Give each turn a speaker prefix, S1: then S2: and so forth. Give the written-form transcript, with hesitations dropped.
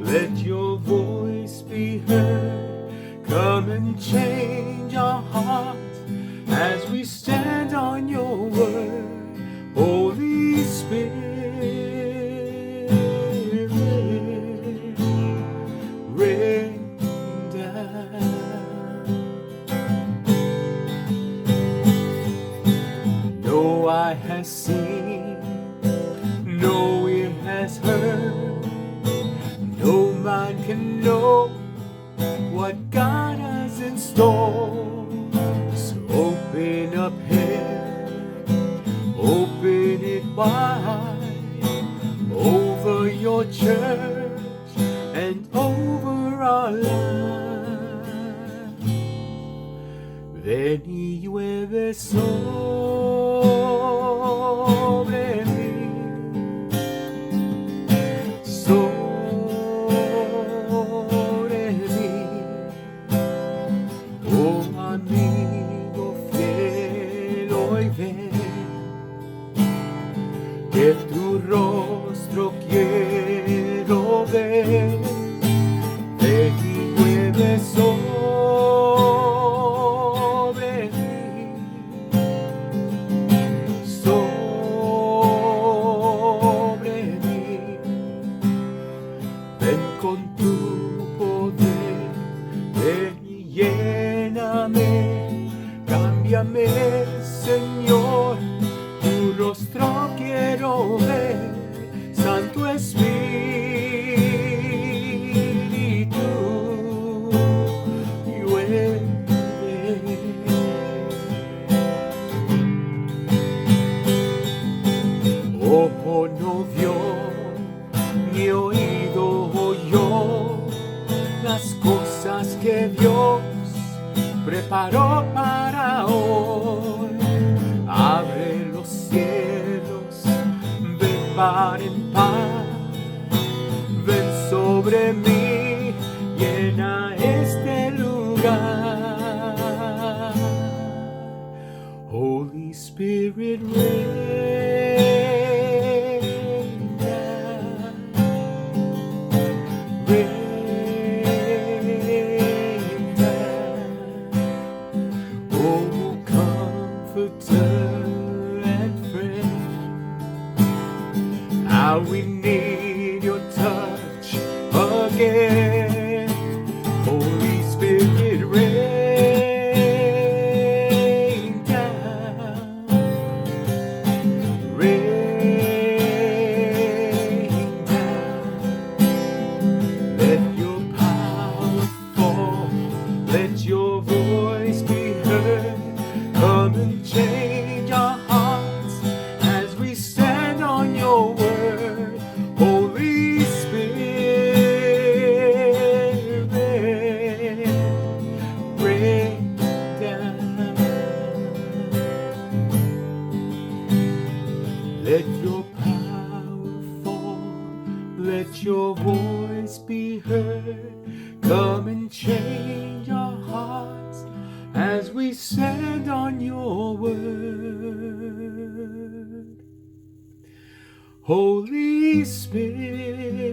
S1: Let your voice be heard. Come and change our hearts as we stand on your word. Holy Spirit, rain down. No eye has seen, no ear has heard, no mind can know what God has in store. So open up heaven, open it wide over your church and over our lives. Ven y llueve sobre mí, sobre mí, oh amigo fiel, hoy ven, que tu rostro quiero ver. Ven y llueve sobre mí, sobre mí. Ven con tu poder, ven y lléname, cámbiame, Señor, tu rostro quiero ver, Santo Espíritu, llueve. Ojo no vio, ni oído oyó las cosas que Dios preparó para hoy. Abre los cielos, ven par en par, ven sobre mí, llena este lugar. Holy Spirit, rain down, rain down. Oh, comforter and friend, how we need your touch again. Holy Spirit, rain down, rain down. Let your power fall, let your voice be heard. Come and change our hearts as we stand on your word. Holy Spirit, rain down. Let your power fall, let your voice be heard. Come and change our hearts as we stand on your word. Holy Spirit,